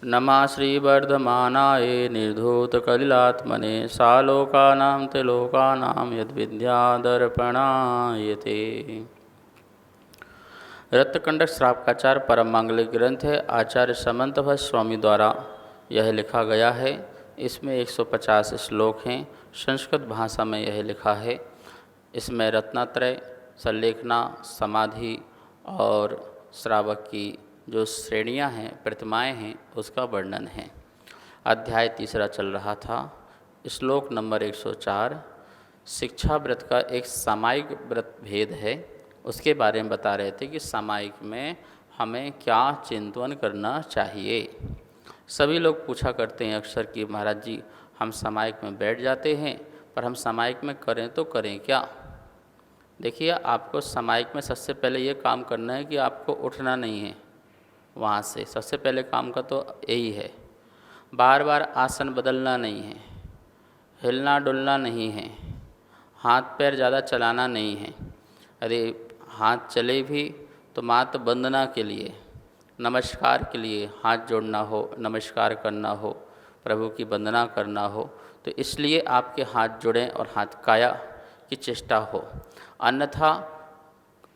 नमः श्रीवर्धमानाय निर्धूतकलिलात्मने सालोकानां त्रिलोकानां यद्विद्यादर्पणायते। रत्नकंडक श्रावकाचार परम मांगलिक ग्रंथ है। आचार्य समंतभट्ट स्वामी द्वारा यह लिखा गया है। इसमें 150 श्लोक हैं। संस्कृत भाषा में यह लिखा है। इसमें रत्नात्रय, संलेखना, समाधि और श्रावक की जो श्रेणियां हैं, प्रतिमाएं हैं, उसका वर्णन है। अध्याय तीसरा चल रहा था। श्लोक नंबर 104 शिक्षा व्रत का एक सामायिक व्रत भेद है, उसके बारे में बता रहे थे कि सामायिक में हमें क्या चिंतन करना चाहिए। सभी लोग पूछा करते हैं अक्सर कि महाराज जी हम सामायिक में बैठ जाते हैं, पर हम सामायिक में करें तो करें क्या। देखिए, आपको सामायिक में सबसे पहले ये काम करना है कि आपको उठना नहीं है वहाँ से। सबसे पहले काम का तो यही है। बार बार आसन बदलना नहीं है, हिलना डुलना नहीं है, हाथ पैर ज़्यादा चलाना नहीं है। यदि हाथ चले भी तो मात्र वंदना के लिए, नमस्कार के लिए हाथ जोड़ना हो, नमस्कार करना हो, प्रभु की वंदना करना हो, तो इसलिए आपके हाथ जुड़ें और हाथ काया की चेष्टा हो, अन्यथा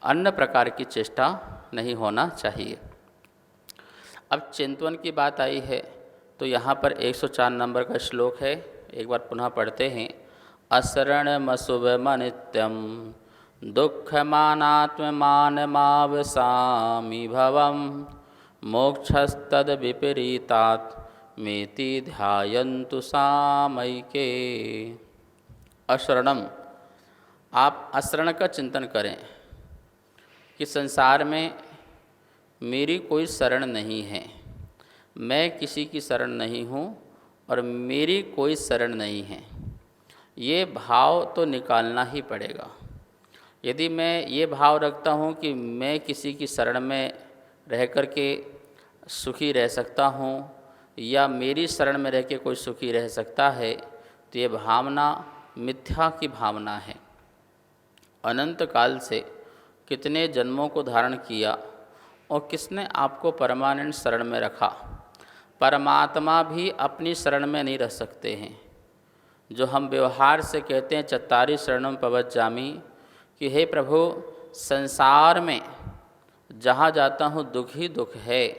अन्य प्रकार की चेष्टा नहीं होना चाहिए। अब चिंतन की बात आई है तो यहाँ पर 104 नंबर का श्लोक है। एक बार पुनः पढ़ते हैं। असरणमसुभमनित्यं दुःखमानात्ममानमावसामि भवं मोक्षस्तद विपरीतात् मेति ध्यायन्तु सामयिके। अशरणम, आप अशरण का चिंतन करें कि संसार में मेरी कोई शरण नहीं है, मैं किसी की शरण नहीं हूँ और मेरी कोई शरण नहीं है। ये भाव तो निकालना ही पड़ेगा। यदि मैं ये भाव रखता हूँ कि मैं किसी की शरण में रह कर के सुखी रह सकता हूँ या मेरी शरण में रह के कोई सुखी रह सकता है, तो ये भावना मिथ्या की भावना है। अनंत काल से कितने जन्मों को धारण किया और किसने आपको परमानेंट शरण में रखा। परमात्मा भी अपनी शरण में नहीं रह सकते हैं। जो हम व्यवहार से कहते हैं चत्तारि शरणम पवज्जामि, कि हे प्रभु संसार में जहाँ जाता हूँ दुख ही दुख है,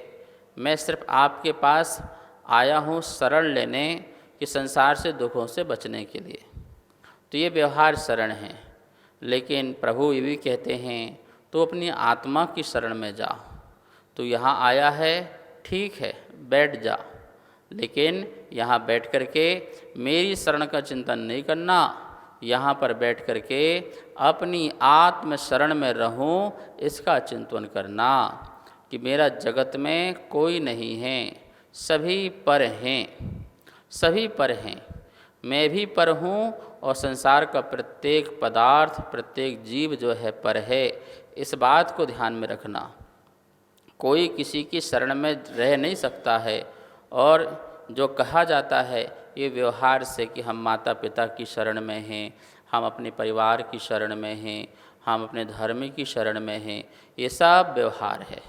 मैं सिर्फ आपके पास आया हूँ शरण लेने कि संसार से दुखों से बचने के लिए। तो ये व्यवहार शरण है। लेकिन प्रभु ये भी कहते हैं तो अपनी आत्मा की शरण में जा। तो यहाँ आया है, ठीक है, बैठ जा, लेकिन यहाँ बैठ कर के मेरी शरण का चिंतन नहीं करना। यहाँ पर बैठ कर के अपनी आत्म शरण में रहूं, इसका चिंतन करना कि मेरा जगत में कोई नहीं है, सभी पर हैं, सभी पर हैं, मैं भी पर हूँ और संसार का प्रत्येक पदार्थ, प्रत्येक जीव जो है पर है। इस बात को ध्यान में रखना। कोई किसी की शरण में रह नहीं सकता है। और जो कहा जाता है ये व्यवहार से कि हम माता पिता की शरण में हैं, हम अपने परिवार की शरण में हैं, हम अपने धर्म की शरण में हैं, ये सब व्यवहार है।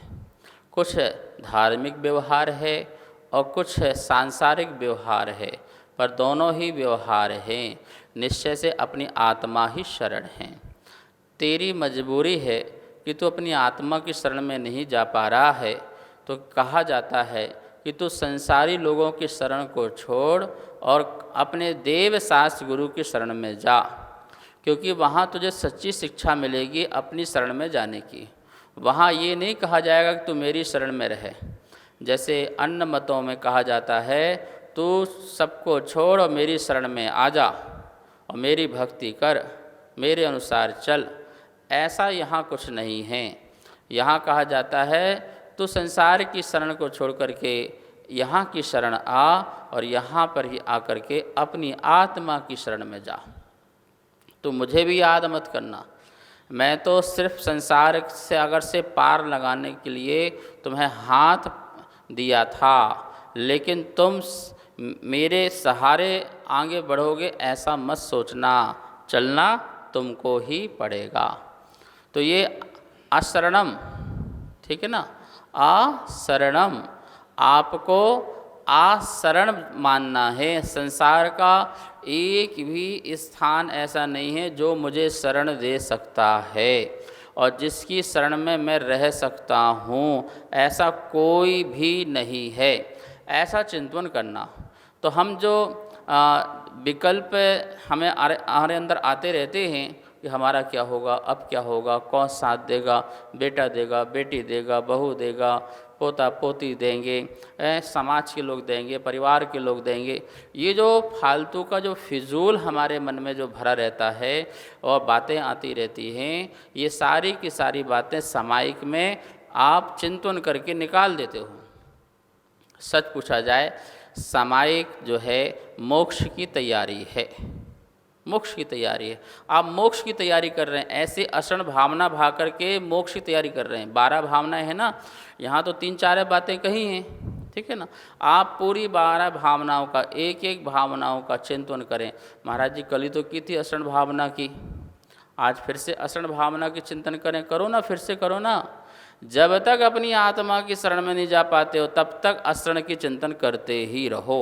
कुछ धार्मिक व्यवहार है और कुछ सांसारिक व्यवहार है, पर दोनों ही व्यवहार हैं। निश्चय से अपनी आत्मा ही शरण है। तेरी मजबूरी है कि तू अपनी आत्मा की शरण में नहीं जा पा रहा है, तो कहा जाता है कि तू संसारी लोगों की शरण को छोड़ और अपने देव शास्त्र गुरु की शरण में जा, क्योंकि वहाँ तुझे सच्ची शिक्षा मिलेगी अपनी शरण में जाने की। वहाँ ये नहीं कहा जाएगा कि तू मेरी शरण में रहे। जैसे अन्य मतों में कहा जाता है तू सबको छोड़ और मेरी शरण में आ जा और मेरी भक्ति कर, मेरे अनुसार चल। ऐसा यहाँ कुछ नहीं है। यहाँ कहा जाता है तू संसार की शरण को छोड़ करके यहाँ की शरण आ और यहाँ पर ही आकर के अपनी आत्मा की शरण में जा। तो मुझे भी याद मत करना, मैं तो सिर्फ संसार से अगर से पार लगाने के लिए तुम्हें हाथ दिया था, लेकिन तुम मेरे सहारे आगे बढ़ोगे ऐसा मत सोचना। चलना तुमको ही पड़ेगा। तो ये अशरणम, ठीक है ना, अशरणम, आपको आशरण मानना है। संसार का एक भी स्थान ऐसा नहीं है जो मुझे शरण दे सकता है और जिसकी शरण में मैं रह सकता हूँ, ऐसा कोई भी नहीं है। ऐसा चिंतन करना। तो हम जो विकल्प हमें हमारे अंदर आते रहते हैं कि हमारा क्या होगा, अब क्या होगा, कौन साथ देगा, बेटा देगा, बेटी देगा, बहू देगा, पोता पोती देंगे, समाज के लोग देंगे, परिवार के लोग देंगे। ये जो फालतू का जो फिजूल हमारे मन में जो भरा रहता है और बातें आती रहती हैं, ये सारी की सारी बातें सामायिक में आप चिंतन करके निकाल देते हो। सच पूछा जाए, सामायिक जो है मोक्ष की तैयारी है, मोक्ष की तैयारी है। आप मोक्ष की तैयारी कर रहे हैं, ऐसे अशरण भावना भा करके मोक्ष की तैयारी कर रहे हैं। 12 भावनाएं हैं ना, यहाँ तो 3-4 बातें कही हैं, ठीक है ना। आप पूरी 12 भावनाओं का, एक एक भावनाओं का चिंतन करें। महाराज जी कल ही तो की थी अशरण भावना की, आज फिर से अशरण भावना की चिंतन करें। करो ना, फिर से करो ना। जब तक अपनी आत्मा की शरण में नहीं जा पाते हो तब तक अशरण की चिंतन करते ही रहो।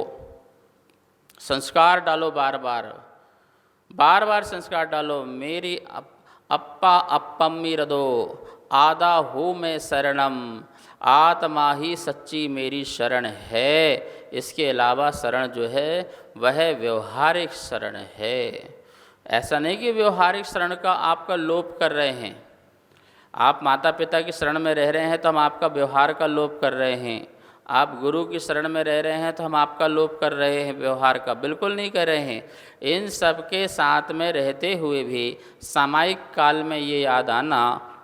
संस्कार डालो, बार बार संस्कार डालो। मेरी अप्पा अप्पम्मी रदो आदा हो मैं शरणम, आत्मा ही सच्ची मेरी शरण है। इसके अलावा शरण जो है वह व्यवहारिक शरण है। ऐसा नहीं कि व्यवहारिक शरण का आपका लोप कर रहे हैं। आप माता पिता की शरण में रह रहे हैं तो हम आपका व्यवहार का लोप कर रहे हैं। आप गुरु की शरण में रह रहे हैं तो हम आपका लोप कर रहे हैं व्यवहार का, बिल्कुल नहीं कर रहे हैं। इन सब के साथ में रहते हुए भी सामायिक काल में ये याद आना,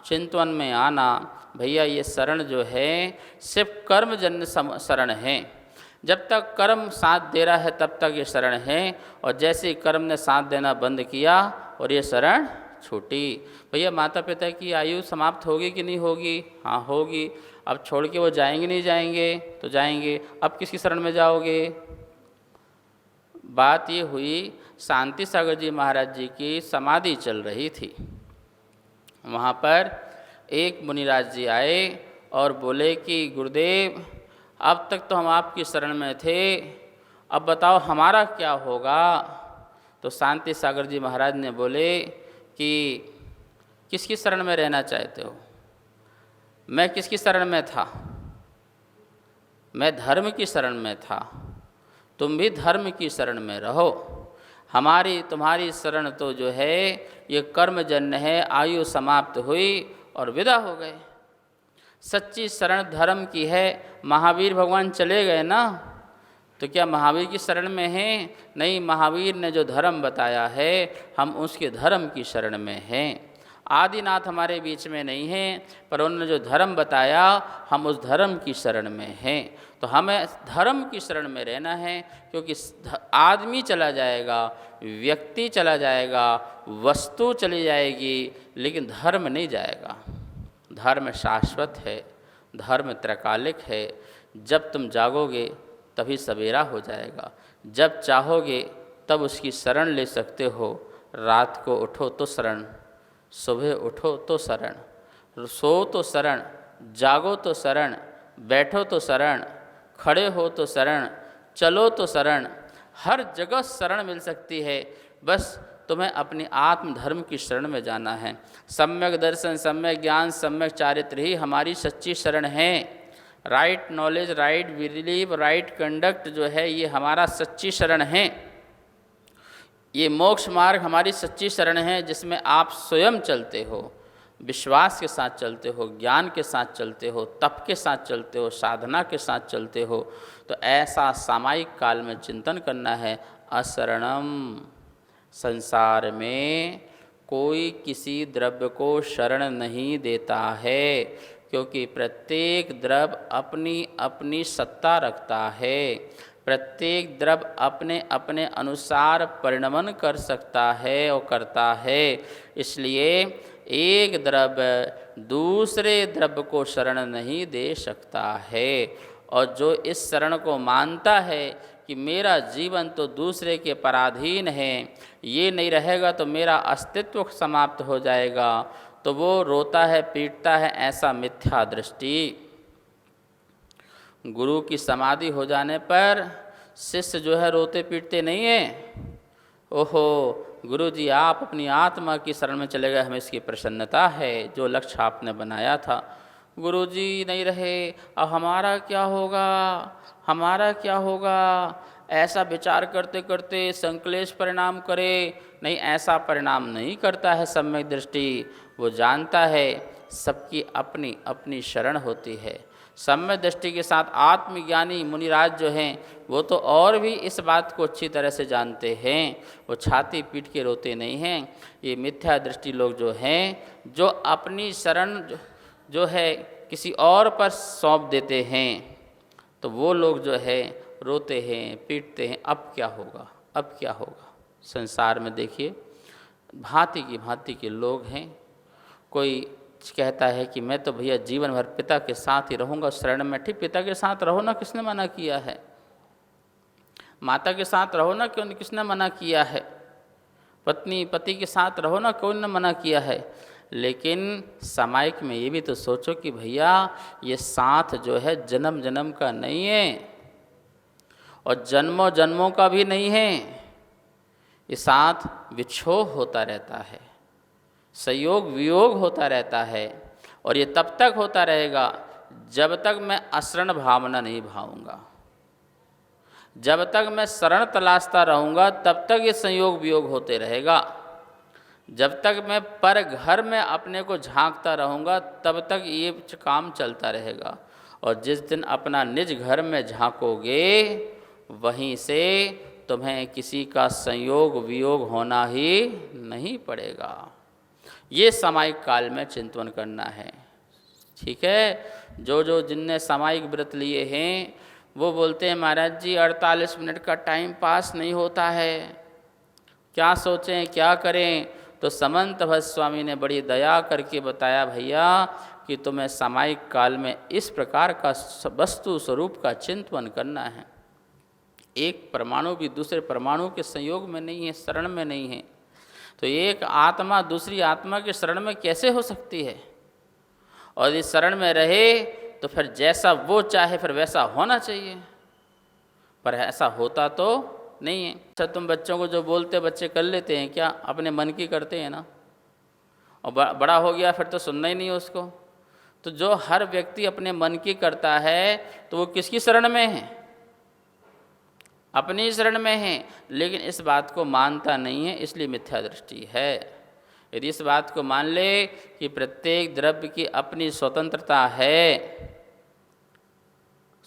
चिंतन में आना, भैया ये शरण जो है सिर्फ कर्मजन्य शरण है। जब तक कर्म साथ दे रहा है तब तक ये शरण है, और जैसे ही कर्म ने साथ देना बंद किया और ये शरण छूटी। भैया माता पिता की आयु समाप्त होगी कि नहीं होगी? हाँ होगी। अब छोड़ के वो जाएंगे नहीं जाएंगे? तो जाएंगे। अब किसकी शरण में जाओगे? बात ये हुई, शांति सागर जी महाराज जी की समाधि चल रही थी। वहाँ पर एक मुनिराज जी आए और बोले कि गुरुदेव अब तक तो हम आपकी शरण में थे, अब बताओ हमारा क्या होगा? तो शांति सागर जी महाराज ने बोले कि किसकी शरण में रहना चाहते हो? मैं किसकी शरण में था? मैं धर्म की शरण में था। तुम भी धर्म की शरण में रहो। हमारी तुम्हारी शरण तो जो है ये कर्मजन्य है। आयु समाप्त हुई और विदा हो गए। सच्ची शरण धर्म की है। महावीर भगवान चले गए ना, तो क्या महावीर की शरण में हैं? नहीं, महावीर ने जो धर्म बताया है हम उसके धर्म की शरण में हैं। आदिनाथ हमारे बीच में नहीं हैं, पर उन्होंने जो धर्म बताया हम उस धर्म की शरण में हैं। तो हमें धर्म की शरण में रहना है, क्योंकि आदमी चला जाएगा, व्यक्ति चला जाएगा, वस्तु चली जाएगी, लेकिन धर्म नहीं जाएगा। धर्म शाश्वत है, धर्म त्रैकालिक है। जब तुम जागोगे तभी सवेरा हो जाएगा। जब चाहोगे तब उसकी शरण ले सकते हो। रात को उठो तो शरण, सुबह उठो तो शरण, सो तो शरण, जागो तो शरण, बैठो तो शरण, खड़े हो तो शरण, चलो तो शरण। हर जगह शरण मिल सकती है। बस तुम्हें अपनी आत्म धर्म की शरण में जाना है। सम्यक दर्शन, सम्यक ज्ञान, सम्यक चारित्र ही हमारी सच्ची शरण है। Right knowledge, right believe, right conduct जो है ये हमारा सच्ची शरण है। ये मोक्ष मार्ग हमारी सच्ची शरण है, जिसमें आप स्वयं चलते हो, विश्वास के साथ चलते हो, ज्ञान के साथ चलते हो, तप के साथ चलते हो, साधना के साथ चलते हो। तो ऐसा सामायिक काल में चिंतन करना है। अशरणम, संसार में कोई किसी द्रव्य को शरण नहीं देता है, क्योंकि प्रत्येक द्रव्य अपनी अपनी सत्ता रखता है। प्रत्येक द्रव्य अपने अपने अनुसार परिणमन कर सकता है और करता है। इसलिए एक द्रव्य दूसरे द्रव्य को शरण नहीं दे सकता है। और जो इस शरण को मानता है कि मेरा जीवन तो दूसरे के पराधीन है, ये नहीं रहेगा तो मेरा अस्तित्व समाप्त हो जाएगा, तो वो रोता है, पीटता है। ऐसा मिथ्या दृष्टि। गुरु की समाधि हो जाने पर शिष्य जो है रोते पीटते नहीं है, ओहो गुरु जी आप अपनी आत्मा की शरण में चले गए, हमें इसकी प्रसन्नता है, जो लक्ष्य आपने बनाया था गुरु जी नहीं रहे, अब हमारा क्या होगा, हमारा क्या होगा, ऐसा विचार करते करते संक्लेश परिणाम करे। नहीं, ऐसा परिणाम नहीं करता है सम्यक दृष्टि। वो जानता है सबकी अपनी अपनी शरण होती है। सम्यक दृष्टि के साथ आत्मज्ञानी मुनिराज जो हैं वो तो और भी इस बात को अच्छी तरह से जानते हैं, वो छाती पीट के रोते नहीं हैं। ये मिथ्या दृष्टि लोग जो हैं, जो अपनी शरण जो है किसी और पर सौंप देते हैं, तो वो लोग जो है रोते हैं पीटते हैं, अब क्या होगा, अब क्या होगा। संसार में देखिए भांति की भांति के लोग हैं। कोई कहता है कि मैं तो भैया जीवन भर पिता के साथ ही रहूँगा शरण में। ठीक, पिता के साथ रहो ना, किसने मना किया है। माता के साथ रहो ना, क्यों, किसने मना किया है। पत्नी पति के साथ रहो ना, कौन ने मना किया है। लेकिन सामायिक में ये भी तो सोचो कि भैया ये साथ जो है जन्म जन्म का नहीं है और जन्मों जन्मों का भी नहीं है। ये साथ विक्षोभ होता रहता है, संयोग वियोग होता रहता है, और ये तब तक होता रहेगा जब तक मैं अशरण भावना नहीं भाऊंगा, जब तक मैं शरण तलाशता रहूँगा तब तक ये संयोग वियोग होते रहेगा। जब तक मैं पर घर में अपने को झांकता रहूँगा तब तक ये काम चलता रहेगा। और जिस दिन अपना निज घर में झांकोगे वहीं से तुम्हें किसी का संयोग वियोग होना ही नहीं पड़ेगा। ये सामायिक काल में चिंतन करना है। ठीक है, जो जिनने सामायिक व्रत लिए हैं वो बोलते हैं महाराज जी 48 मिनट का टाइम पास नहीं होता है, क्या सोचें क्या करें। तो समंत भट्ट स्वामी ने बड़ी दया करके बताया भैया कि तुम्हें सामायिक काल में इस प्रकार का वस्तु स्वरूप का चिंतन करना है। एक परमाणु भी दूसरे परमाणु के संयोग में नहीं है, शरण में नहीं है, तो एक आत्मा दूसरी आत्मा के शरण में कैसे हो सकती है। और इस शरण में रहे तो फिर जैसा वो चाहे फिर वैसा होना चाहिए, पर ऐसा होता तो नहीं है। अच्छा, तुम बच्चों को जो बोलते बच्चे कर लेते हैं क्या, अपने मन की करते हैं ना, और बड़ा हो गया फिर तो सुनना ही नहीं है उसको। तो जो हर व्यक्ति अपने मन की करता है तो वो किसकी शरण में है, अपनी शरण में है, लेकिन इस बात को मानता नहीं है, इसलिए मिथ्या दृष्टि है। यदि इस बात को मान ले कि प्रत्येक द्रव्य की अपनी स्वतंत्रता है,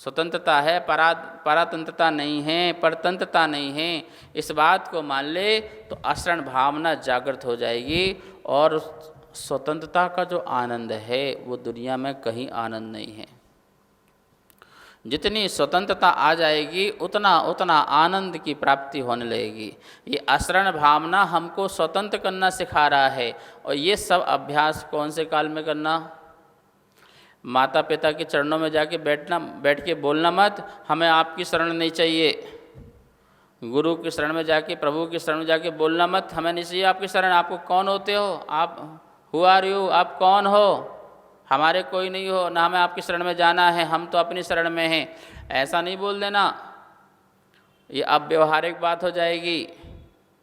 स्वतंत्रता है, परातंत्रता नहीं है, परतंत्रता नहीं है, इस बात को मान ले तो अशरण भावना जागृत हो जाएगी। और स्वतंत्रता का जो आनंद है वो दुनिया में कहीं आनंद नहीं है। जितनी स्वतंत्रता आ जाएगी उतना उतना आनंद की प्राप्ति होने लगेगी। ये अशरण भावना हमको स्वतंत्र करना सिखा रहा है। और ये सब अभ्यास कौन से काल में करना, माता पिता के चरणों में जाके बैठ के बोलना मत हमें आपकी शरण नहीं चाहिए। गुरु की शरण में जाके, प्रभु की शरण में जाके बोलना मत हमें नहीं चाहिए आपकी शरण। आपको कौन होते हो आप, हु आर यू, आप कौन हो, हमारे कोई नहीं हो, ना हमें आपकी शरण में जाना है, हम तो अपनी शरण में हैं। ऐसा नहीं बोल देना, ये अब व्यवहारिक बात हो जाएगी।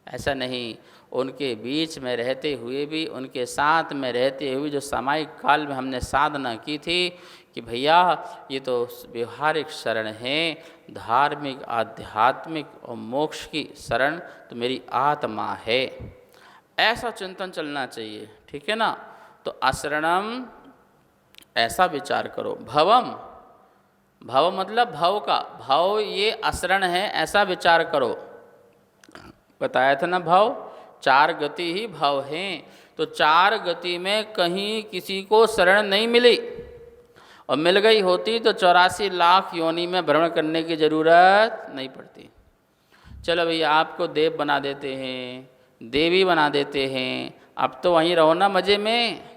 ऐसा नहीं, उनके बीच में रहते हुए भी, उनके साथ में रहते हुए जो सामायिक काल में हमने साधना की थी कि भैया ये तो व्यवहारिक शरण है, धार्मिक आध्यात्मिक और मोक्ष की शरण तो मेरी आत्मा है, ऐसा चिंतन चलना चाहिए। ठीक है ना। तो अशरणम ऐसा विचार करो। भवम, भव मतलब भव का, भव ये अशरण है ऐसा विचार करो। बताया था ना भव, चार गति ही भव हैं। तो चार गति में कहीं किसी को शरण नहीं मिली, और मिल गई होती तो 84 लाख योनि में भ्रमण करने की ज़रूरत नहीं पड़ती। चलो भैया आपको देव बना देते हैं, देवी बना देते हैं, अब तो वहीं रहो ना मज़े में,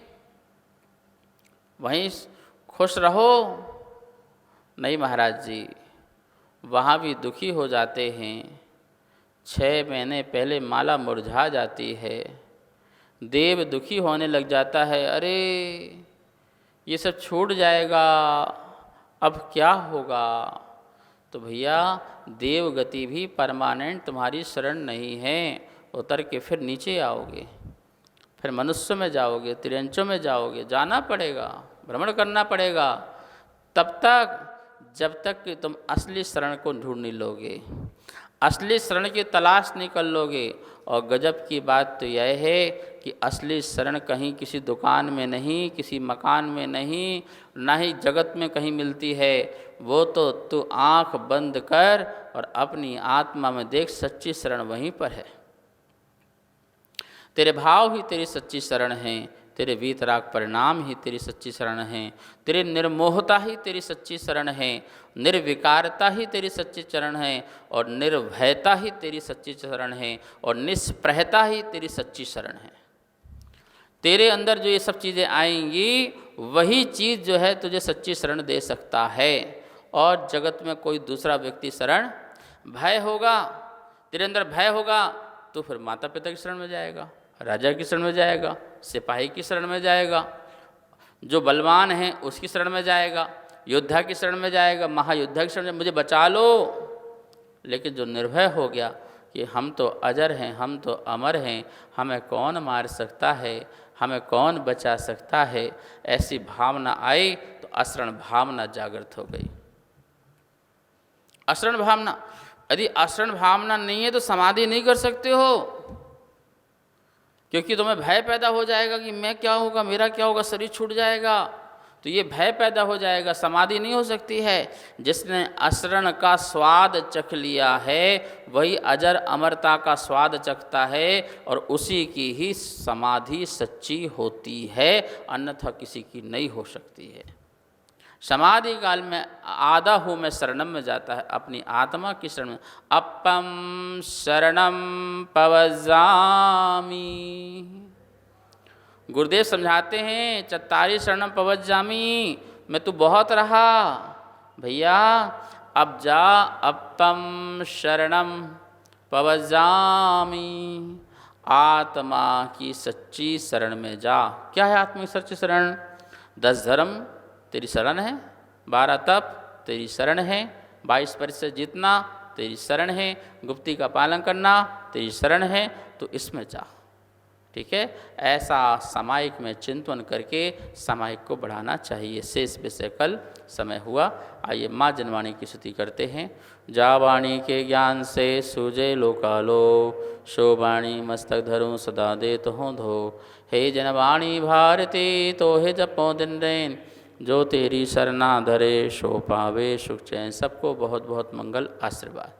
वहीं खुश रहो। नहीं महाराज जी, वहाँ भी दुखी हो जाते हैं। 6 महीने पहले माला मुरझा जाती है, देव दुखी होने लग जाता है, अरे ये सब छूट जाएगा, अब क्या होगा? तो भैया देवगति भी परमानेंट तुम्हारी शरण नहीं है, उतर के फिर नीचे आओगे, फिर मनुष्य में जाओगे, त्रियंचों में जाओगे, जाना पड़ेगा, भ्रमण करना पड़ेगा, तब तक जब तक कि तुम असली शरण को ढूंढ नहीं लोगे, असली शरण की तलाश नहीं कर लोगे। और गजब की बात तो यह है कि असली शरण कहीं किसी दुकान में नहीं, किसी मकान में नहीं, ना ही जगत में कहीं मिलती है। वो तो तू आँख बंद कर और अपनी आत्मा में देख, सच्ची शरण वहीं पर है। तेरे भाव ही तेरी सच्ची शरण हैं, तेरे वीतराग परिणाम ही तेरी सच्ची शरण हैं, तेरी निर्मोहता ही तेरी सच्ची शरण है, निर्विकारता ही तेरी सच्ची शरण है, और निर्भयता ही तेरी सच्ची शरण है, और निष्प्रहता ही तेरी सच्ची शरण है। तेरे अंदर जो ये सब चीज़ें आएंगी, वही चीज़ जो है तुझे सच्ची शरण दे सकता है, और जगत में कोई दूसरा व्यक्ति शरण, भय होगा, तेरे अंदर भय होगा तो फिर माता पिता की शरण में जाएगा, राजा की शरण में जाएगा, सिपाही की शरण में जाएगा, जो बलवान है उसकी शरण में जाएगा, योद्धा की शरण में जाएगा, महायोद्धा की शरण में, मुझे बचा लो। लेकिन जो निर्भय हो गया कि हम तो अजर हैं, हम तो अमर हैं, हमें कौन मार सकता है, हमें कौन बचा सकता है, ऐसी भावना आई तो अशरण भावना जागृत हो गई। अशरण भावना, यदि अशरण भावना नहीं है तो समाधि नहीं कर सकते हो, क्योंकि तुम्हें भय पैदा हो जाएगा कि मैं क्या होगा, मेरा क्या होगा, शरीर छूट जाएगा, तो ये भय पैदा हो जाएगा, समाधि नहीं हो सकती है। जिसने अशरण का स्वाद चख लिया है वही अजर अमरता का स्वाद चखता है, और उसी की ही समाधि सच्ची होती है, अन्यथा किसी की नहीं हो सकती है। समाधि काल में आधा हो में शरणम में जाता है, अपनी आत्मा की शरण में। अपम शरणम पवज्जामि, गुरुदेव समझाते हैं, चत्तारी शरणम पवज्जामि, मैं तू बहुत रहा भैया, अब जा अपम शरणम पवज्जामि, आत्मा की सच्ची शरण में जा। क्या है आत्मा की सच्ची शरण? 10 धर्म तेरी शरण है, 12 तप तेरी शरण है, 22 परिचय जीतना तेरी शरण है, गुप्ती का पालन करना तेरी शरण है, तो इसमें जा। ठीक है, ऐसा सामायिक में चिंतन करके सामायिक को बढ़ाना चाहिए। शेष विषय कल समय हुआ। आइए माँ जनवाणी की स्तुति करते हैं। जा वाणी के ज्ञान से सूझे लोकालो, शोवाणी मस्तक धरूं सदा देत हूँ धो। हे जनवाणी भारती तो हे जपो दिन रैन, जो तेरी शरणा धरे सो पावे सुख चैन। सबको बहुत बहुत मंगल आशीर्वाद।